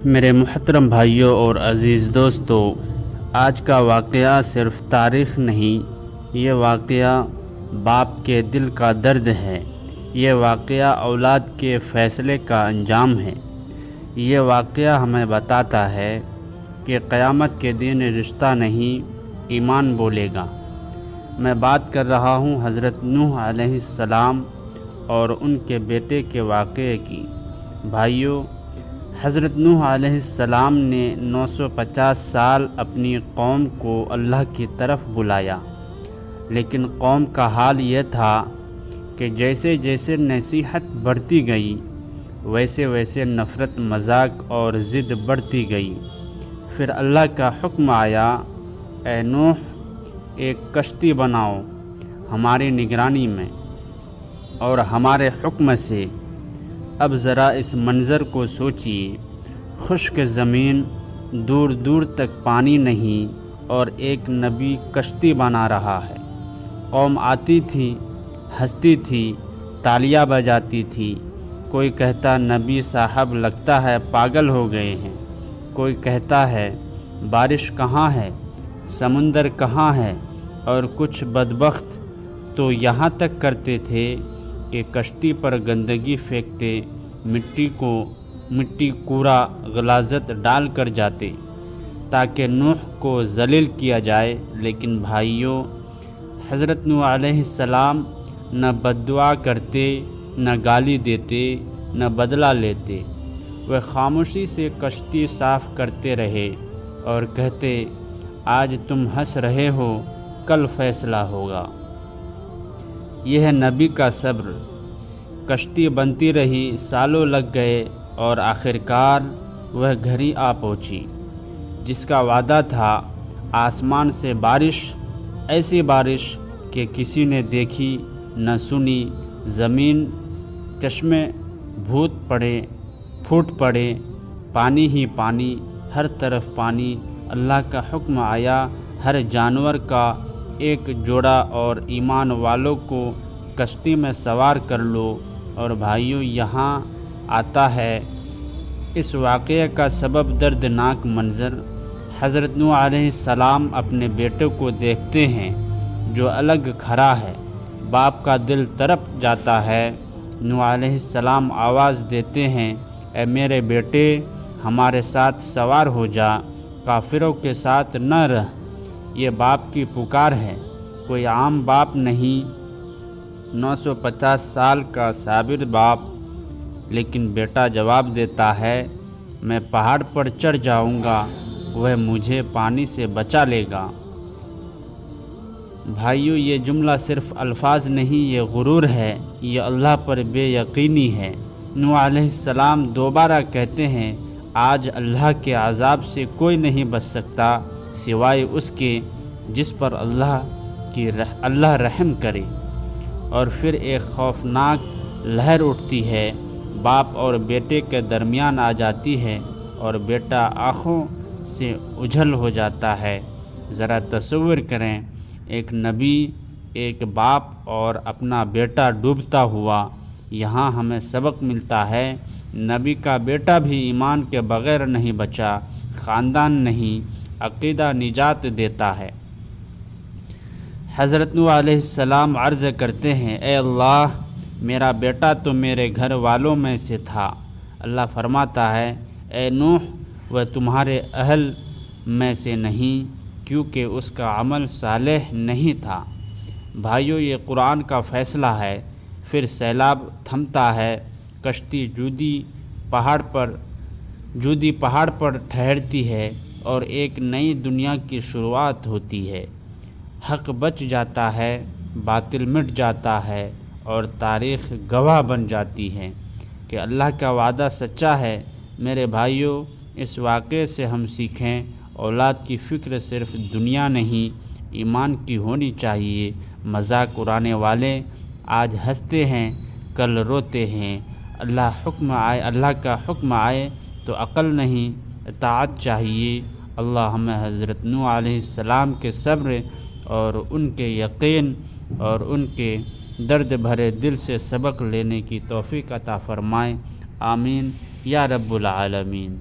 میرے محترم بھائیوں اور عزیز دوستو، آج کا واقعہ صرف تاریخ نہیں، یہ واقعہ باپ کے دل کا درد ہے۔ یہ واقعہ اولاد کے فیصلے کا انجام ہے۔ یہ واقعہ ہمیں بتاتا ہے کہ قیامت کے دن رشتہ نہیں، ایمان بولے گا۔ میں بات کر رہا ہوں حضرت نوح علیہ السلام اور ان کے بیٹے کے واقعے کی۔ بھائیوں، حضرت نوح علیہ السلام نے 950 سال اپنی قوم کو اللہ کی طرف بلایا، لیکن قوم کا حال یہ تھا کہ جیسے جیسے نصیحت بڑھتی گئی ویسے ویسے نفرت مذاق اور ضد بڑھتی گئی۔ پھر اللہ کا حکم آیا، اے نوح، ایک کشتی بناؤ ہماری نگرانی میں اور ہمارے حکم سے۔ اب ذرا اس منظر کو سوچیے، خشک زمین، دور دور تک پانی نہیں، اور ایک نبی کشتی بنا رہا ہے۔ قوم آتی تھی، ہنستی تھی، تالیاں بجاتی تھی۔ کوئی کہتا نبی صاحب لگتا ہے پاگل ہو گئے ہیں، کوئی کہتا ہے بارش کہاں ہے، سمندر کہاں ہے، اور کچھ بدبخت تو یہاں تک کرتے تھے کہ کشتی پر گندگی پھینکتے، مٹی کوڑا غلاظت ڈال کر جاتے تاکہ نوح کو ذلیل کیا جائے۔ لیکن بھائیوں، حضرت نوح علیہ السلام نہ بددعا کرتے، نہ گالی دیتے، نہ بدلہ لیتے۔ وہ خاموشی سے کشتی صاف کرتے رہے اور کہتے، آج تم ہنس رہے ہو، کل فیصلہ ہوگا۔ یہ ہے نبی کا صبر۔ کشتی بنتی رہی، سالوں لگ گئے، اور آخرکار وہ گھڑی آ پہنچی جس کا وعدہ تھا۔ آسمان سے بارش، ایسی بارش کہ کسی نے دیکھی نہ سنی۔ زمین چشمے پھوٹ پڑے، پانی ہی پانی، ہر طرف پانی۔ اللہ کا حکم آیا، ہر جانور کا ایک جوڑا اور ایمان والوں کو کشتی میں سوار کر لو۔ اور بھائیوں، یہاں آتا ہے اس واقعے کا سبب دردناک منظر۔ حضرت نوح علیہ السلام اپنے بیٹے کو دیکھتے ہیں جو الگ کھڑا ہے۔ باپ کا دل تڑپ جاتا ہے۔ نوح علیہ السلام آواز دیتے ہیں، اے میرے بیٹے، ہمارے ساتھ سوار ہو جا، کافروں کے ساتھ نہ رہ۔ یہ باپ کی پکار ہے، کوئی عام باپ نہیں، 950 سال کا صابر باپ۔ لیکن بیٹا جواب دیتا ہے، میں پہاڑ پر چڑھ جاؤں گا، وہ مجھے پانی سے بچا لے گا۔ بھائیو، یہ جملہ صرف الفاظ نہیں، یہ غرور ہے، یہ اللہ پر بے یقینی ہے۔ نوح علیہ السلام دوبارہ کہتے ہیں، آج اللہ کے عذاب سے کوئی نہیں بچ سکتا سوائے اس کے جس پر اللہ رحم کرے۔ اور پھر ایک خوفناک لہر اٹھتی ہے، باپ اور بیٹے کے درمیان آ جاتی ہے، اور بیٹا آنکھوں سے اوجھل ہو جاتا ہے۔ ذرا تصور کریں، ایک نبی، ایک باپ اور اپنا بیٹا ڈوبتا ہوا۔ یہاں ہمیں سبق ملتا ہے، نبی کا بیٹا بھی ایمان کے بغیر نہیں بچا، خاندان نہیں، عقیدہ نجات دیتا ہے۔ حضرت نوح علیہ السلام عرض کرتے ہیں، اے اللہ، میرا بیٹا تو میرے گھر والوں میں سے تھا۔ اللہ فرماتا ہے، اے نوح، وہ تمہارے اہل میں سے نہیں، کیونکہ اس کا عمل صالح نہیں تھا۔ بھائیو، یہ قرآن کا فیصلہ ہے۔ پھر سیلاب تھمتا ہے، کشتی جودی پہاڑ پر ٹھہرتی ہے، اور ایک نئی دنیا کی شروعات ہوتی ہے۔ حق بچ جاتا ہے، باطل مٹ جاتا ہے، اور تاریخ گواہ بن جاتی ہے کہ اللہ کا وعدہ سچا ہے۔ میرے بھائیوں، اس واقعے سے ہم سیکھیں، اولاد کی فکر صرف دنیا نہیں، ایمان کی ہونی چاہیے۔ مذاق اڑانے والے آج ہنستے ہیں، کل روتے ہیں۔ اللہ کا حکم آئے تو عقل نہیں، اطاعت چاہیے۔ اللہ ہمیں حضرت نوح علیہ السلام کے صبر اور ان کے یقین اور ان کے درد بھرے دل سے سبق لینے کی توفیق عطا فرمائے۔ آمین یا رب العالمین۔